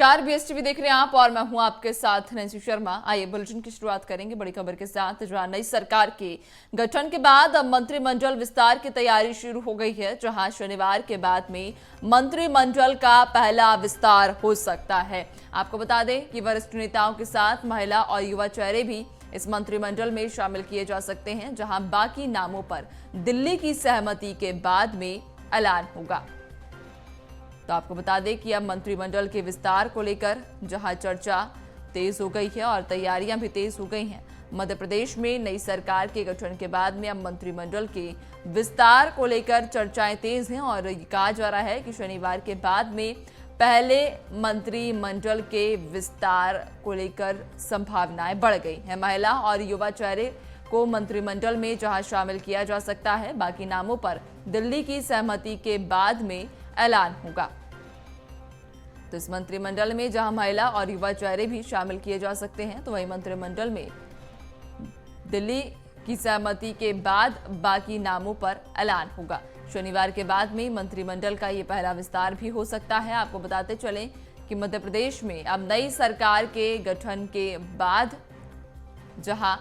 नमस्कार, बीएसटीवी देख रहे हैं आप और मैं हूं आपके साथ नैन्सी शर्मा। आइए बुलेटिन की शुरुआत करेंगे बड़ी खबर के साथ, जहां नई सरकार के गठन के बाद अब मंत्रिमंडल विस्तार की तैयारी शुरू हो गई है। जहां शनिवार के बाद में मंत्रिमंडल का पहला विस्तार हो सकता है। आपको बता दें कि वरिष्ठ नेताओं के साथ महिला और युवा चेहरे भी इस मंत्रिमंडल में शामिल किए जा सकते हैं, जहां बाकी नामों पर दिल्ली की सहमति के बाद में ऐलान होगा। तो आपको बता दें कि अब मंत्रिमंडल के विस्तार को लेकर जहां चर्चा तेज हो गई है और तैयारियां भी तेज हो गई हैं। मध्य प्रदेश में नई सरकार के गठन के बाद में अब मंत्रिमंडल के विस्तार को लेकर चर्चाएं तेज हैं और कहा जा रहा है कि शनिवार के बाद में पहले मंत्रिमंडल के विस्तार को लेकर संभावनाएं बढ़ गई हैं। महिला और युवा चेहरे को मंत्रिमंडल में जहां शामिल किया जा सकता है, बाकी नामों पर दिल्ली की सहमति के बाद में ऐलान होगा। तो इस मंत्रिमंडल में जहां महिला और युवा चेहरे भी शामिल किए जा सकते हैं, तो वहीं मंत्रिमंडल में दिल्ली की सहमति के बाद बाकी नामों पर ऐलान होगा। शनिवार के बाद में मंत्रिमंडल का ये पहला विस्तार भी हो सकता है। आपको बताते चलें कि मध्य प्रदेश में अब नई सरकार के गठन के बाद जहां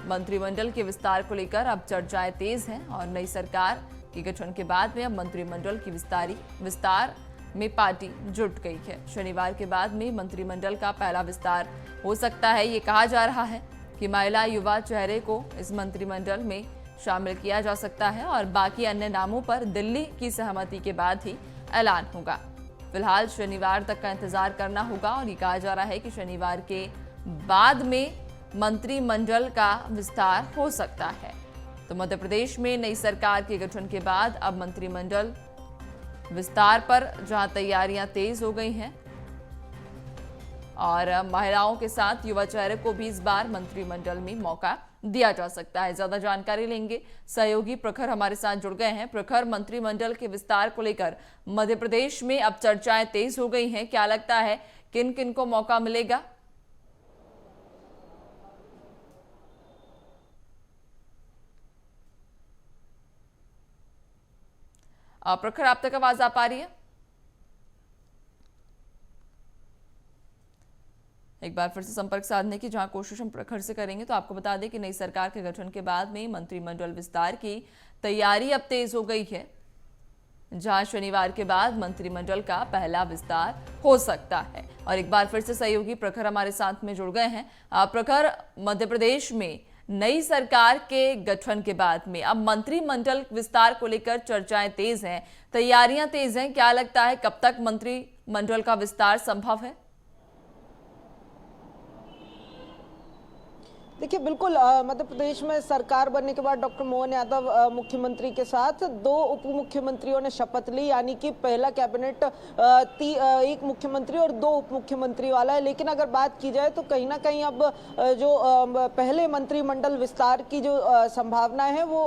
मंत्रिमंडल के विस्तार को लेकर अब चर्चाएं तेज हैं और नई सरकार के गठन के बाद में अब मंत्रिमंडल की विस्तार में पार्टी जुट गई है। शनिवार के बाद में मंत्रिमंडल का पहला विस्तार हो सकता है। ये कहा जा रहा है कि महिला युवा चेहरे को इस मंत्रिमंडल में शामिल किया जा सकता है और बाकी अन्य नामों पर दिल्ली की सहमति के बाद ही ऐलान होगा। फिलहाल शनिवार तक का इंतजार करना होगा और ये कहा जा रहा है कि शनिवार के बाद में मंत्रिमंडल का विस्तार हो सकता है। तो मध्य प्रदेश में नई सरकार के गठन के बाद अब मंत्रिमंडल विस्तार पर जहां तैयारियां तेज हो गई हैं और महिलाओं के साथ युवा चेहरे को भी इस बार मंत्रिमंडल में मौका दिया जा सकता है। ज्यादा जानकारी लेंगे, सहयोगी प्रखर हमारे साथ जुड़ गए हैं। प्रखर, मंत्रिमंडल के विस्तार को लेकर मध्य प्रदेश में अब चर्चाएं तेज हो गई हैं, क्या लगता है किन किन को मौका मिलेगा? प्रखर, आप तक आवाज आ पा रही है? एक बार फिर से संपर्क साधने की जहां कोशिश हम प्रखर से करेंगे। तो आपको बता दें कि नई सरकार के गठन के बाद में मंत्रिमंडल विस्तार की तैयारी अब तेज हो गई है, जहां शनिवार के बाद मंत्रिमंडल का पहला विस्तार हो सकता है। और एक बार फिर से सहयोगी प्रखर हमारे साथ में जुड़ गए हैं। प्रखर, मध्य प्रदेश में नई सरकार के गठन के बाद में अब मंत्रिमंडल विस्तार को लेकर चर्चाएं तेज हैं, तैयारियां तेज हैं। क्या लगता है कब तक मंत्रिमंडल का विस्तार संभव है? देखिए, बिल्कुल मध्य प्रदेश में सरकार बनने के बाद डॉक्टर मोहन यादव मुख्यमंत्री के साथ 2 उप मुख्यमंत्रियों ने शपथ ली, यानी कि पहला कैबिनेट 1 मुख्यमंत्री और 2 उप मुख्यमंत्री वाला है। लेकिन अगर बात की जाए तो कहीं ना कहीं अब जो पहले मंत्रिमंडल विस्तार की जो संभावना है वो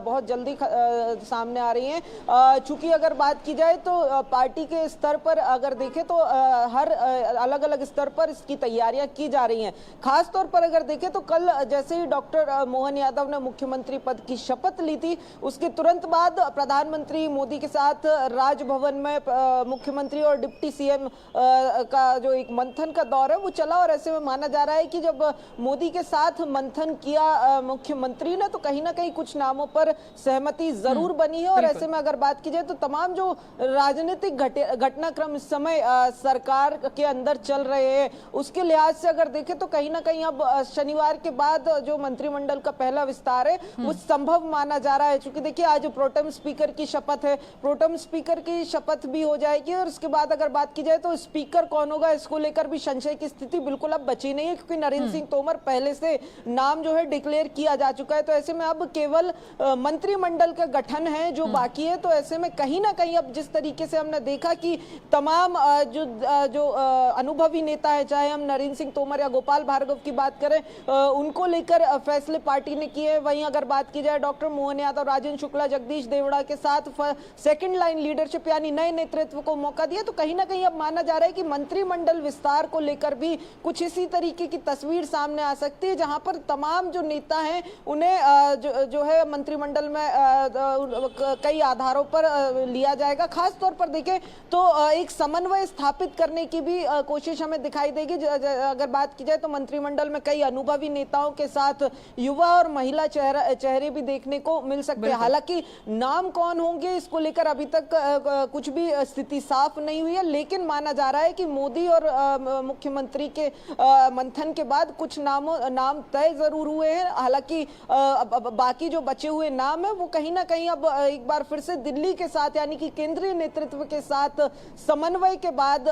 बहुत जल्दी सामने आ रही है। चूंकि अगर बात की जाए तो पार्टी के स्तर पर अगर देखें तो हर अलग अलग स्तर पर इसकी तैयारियां की जा रही हैं। खासतौर पर अगर देखें तो कल जैसे ही डॉक्टर मोहन यादव ने मुख्यमंत्री पद की शपथ ली थी, उसके तुरंत बाद प्रधानमंत्री मोदी के साथ राजभवन में मुख्यमंत्री और डिप्टी सीएम का जो एक मंथन का दौर है वो चला। और ऐसे में माना जा रहा है कि जब मोदी के साथ मंथन किया मुख्यमंत्री ने, तो कहीं ना कहीं कुछ नामों पर सहमति जरूर बनी है। और ऐसे में अगर बात की जाए तो तमाम जो राजनीतिक घटनाक्रम इस समय सरकार के अंदर चल रहे हैं, उसके लिहाज से अगर देखें तो कहीं ना कहीं अब शनिवार के बाद जो मंत्रिमंडल का पहला विस्तार है वो संभव माना जा रहा है। क्योंकि देखिए, आज प्रोटेम स्पीकर की शपथ है, प्रोटेम स्पीकर की शपथ भी हो जाएगी और उसके बाद अगर बात की जाए तो स्पीकर कौन होगा, इसको लेकर भी संशय की स्थिति बिल्कुल अब बची नहीं है, क्योंकि नरेंद्र सिंह तोमर पहले से नाम जो है डिक्लेयर किया जा चुका है। तो ऐसे में अब केवल मंत्रिमंडल का गठन है जो बाकी है। तो ऐसे में कहीं ना कहीं अब जिस तरीके से हमने देखा कि तमाम जो अनुभवी नेता है, चाहे हम नरेंद्र सिंह तोमर या गोपाल भार्गव की बात करें, उनको लेकर फैसले पार्टी ने किए हैं। वहीं अगर बात की जाए डॉक्टर मोहन यादव, राजेंद्र शुक्ला, जगदीश देवड़ा के साथ सेकंड लाइन लीडरशिप यानी नए नेतृत्व को मौका दिया, तो कहीं ना कहीं अब माना जा रहा है कि मंत्रिमंडल विस्तार को लेकर भी कुछ इसी तरीके की तस्वीर सामने आ सकती है, जहां पर तमाम जो नेता हैं उन्हें जो है मंत्रिमंडल में कई आधारों पर लिया जाएगा। खास तौर पर देखें तो एक समन्वय स्थापित करने की भी कोशिश हमें दिखाई देगी। अगर बात की जाए तो मंत्रिमंडल में कई अनुभवी नेताओं के साथ युवा और महिला चेहरे भी देखने को मिल सकते हैं। हालांकि नाम कौन होंगे इसको लेकर अभी तक कुछ भी स्थिति साफ नहीं हुई है, लेकिन माना जा रहा है कि मोदी और मुख्यमंत्री के मंथन के बाद कुछ नाम तय जरूर हुए हैं। हालांकि बाकी जो बचे हुए नाम है वो कहीं ना कहीं अब एक बार फिर से दिल्ली के साथ यानी कि केंद्रीय नेतृत्व के साथ समन्वय के बाद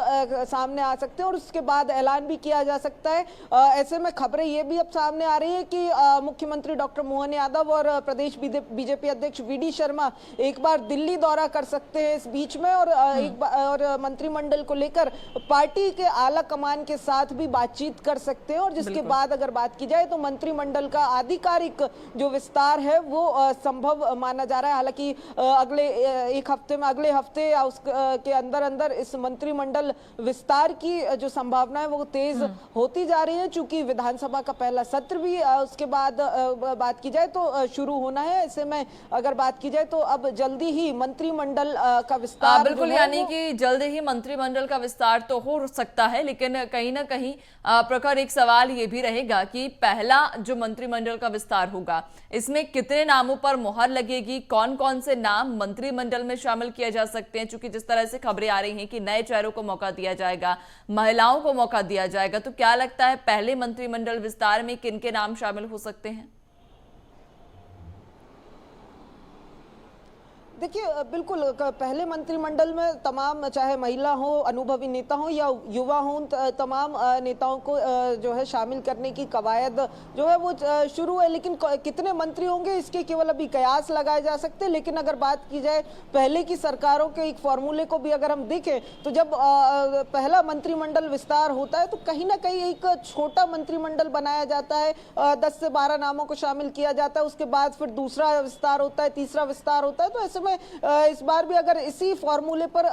सामने आ सकते हैं और उसके बाद ऐलान भी किया जा सकता है। ऐसे में खबरें ये भी अब सामने आ रही है कि मुख्यमंत्री डॉक्टर मोहन यादव और प्रदेश बीजेपी अध्यक्ष वीडी शर्मा एक बार दिल्ली दौरा कर सकते हैं इस बीच में और मंत्रिमंडल को लेकर पार्टी के आला कमान के साथ भी बातचीत कर सकते हैं और जिसके बाद अगर बात की जाए तो मंत्रिमंडल का आधिकारिक जो विस्तार है वो संभव माना जा रहा है। हालांकि अगले हफ्ते या उसके अंदर इस मंत्रिमंडल विस्तार की जो संभावना है वो तेज होती जा रही है, चूंकि विधानसभा का पहला सत्र भी उसके बाद बात की जाए तो शुरू होना है। ऐसे में अगर बात की जाए तो अब जल्दी ही मंत्रिमंडल का विस्तार बिल्कुल, यानी कि जल्दी ही मंत्रिमंडल का विस्तार तो हो सकता है, लेकिन कहीं ना कहीं प्रखर एक सवाल ये भी रहेगा कि पहला जो मंत्रिमंडल का विस्तार होगा इसमें कितने नामों पर मुहर लगेगी, कौन कौन से नाम मंत्रिमंडल में शामिल किए जा सकते हैं। चूंकि जिस तरह से खबरें आ रही हैं कि नए चेहरों को मौका दिया जाएगा, महिलाओं को मौका दिया जाएगा, तो क्या लगता है पहले मंत्रिमंडल विस्तार में किन के नाम शामिल हो सकते हैं? देखिए बिल्कुल पहले मंत्रिमंडल में तमाम चाहे महिला हो, अनुभवी नेता हो या युवा हो, तमाम नेताओं को जो है शामिल करने की कवायद जो है वो शुरू है। लेकिन कितने मंत्री होंगे इसके केवल अभी कयास लगाए जा सकते हैं। लेकिन अगर बात की जाए पहले की सरकारों के एक फॉर्मूले को भी अगर हम देखें तो जब पहला मंत्रिमंडल विस्तार होता है तो कहीं ना कहीं एक छोटा मंत्रिमंडल बनाया जाता है, 10 से 12 नामों को शामिल किया जाता है, उसके बाद फिर दूसरा विस्तार होता है, तीसरा विस्तार होता है। तो ऐसे में इस बार भी अगर इसी फॉर्मूले पर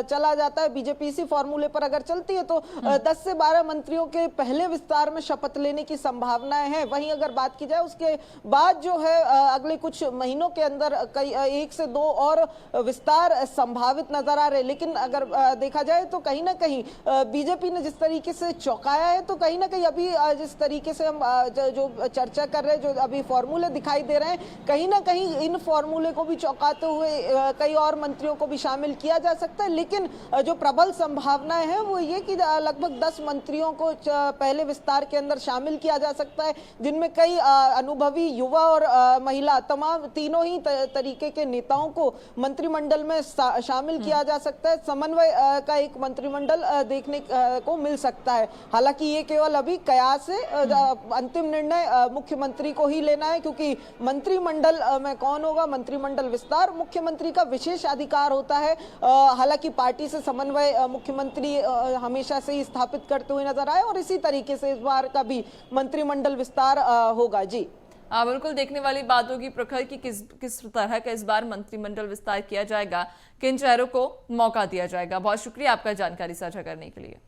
चला जाता है, बीजेपी इसी फॉर्मूले पर अगर चलती है तो 10 से 12 मंत्रियों के पहले विस्तार में शपथ लेने की संभावनाएं हैं। वहीं अगर बात की जाए उसके बाद जो है अगले कुछ महीनों के अंदर कई 1 से 2 और विस्तार संभावित नजर आ रहे। लेकिन अगर देखा जाए तो कहीं ना कहीं बीजेपी ने जिस तरीके से चौंकाया है, तो कहीं ना कहीं अभी जिस तरीके से हम जो चर्चा कर रहे हैं, जो अभी फॉर्मूले दिखाई दे रहे हैं, कहीं ना कहीं इन फॉर्मूले को भी चौंकाते हुए कई और मंत्रियों को भी शामिल किया जा सकता है। लेकिन जो प्रबल संभावनाएं हैं वो ये कि लगभग 10 मंत्रियों को पहले विस्तार के अंदर शामिल किया जा सकता है, जिनमें कई अनुभवी युवा और महिला तमाम तीनों ही तरीके के नेताओं को मंत्रिमंडल में शामिल किया जा सकता है। समन्वय का एक मंत्रिमंडल देखने को मिल सकता है। हालांकि ये केवल अभी कयास है, अंतिम निर्णय मुख्यमंत्री को ही लेना है, क्योंकि मंत्रिमंडल में कौन होगा, मंत्रिमंडल विस्तार मुख्यमंत्री का विशेष अधिकार होता है। हालांकि पार्टी से समन्वय मुख्यमंत्री हमेशा से ही स्थापित करते हुए नजर आए और इसी तरीके से इस बार का भी मंत्रिमंडल विस्तार होगा। जी बिल्कुल, देखने वाली बात होगी प्रखर की किस तरह का इस बार मंत्रिमंडल विस्तार किया जाएगा, किन चेहरों को मौका दिया जाएगा। बहुत शुक्रिया आपका जानकारी साझा करने के लिए।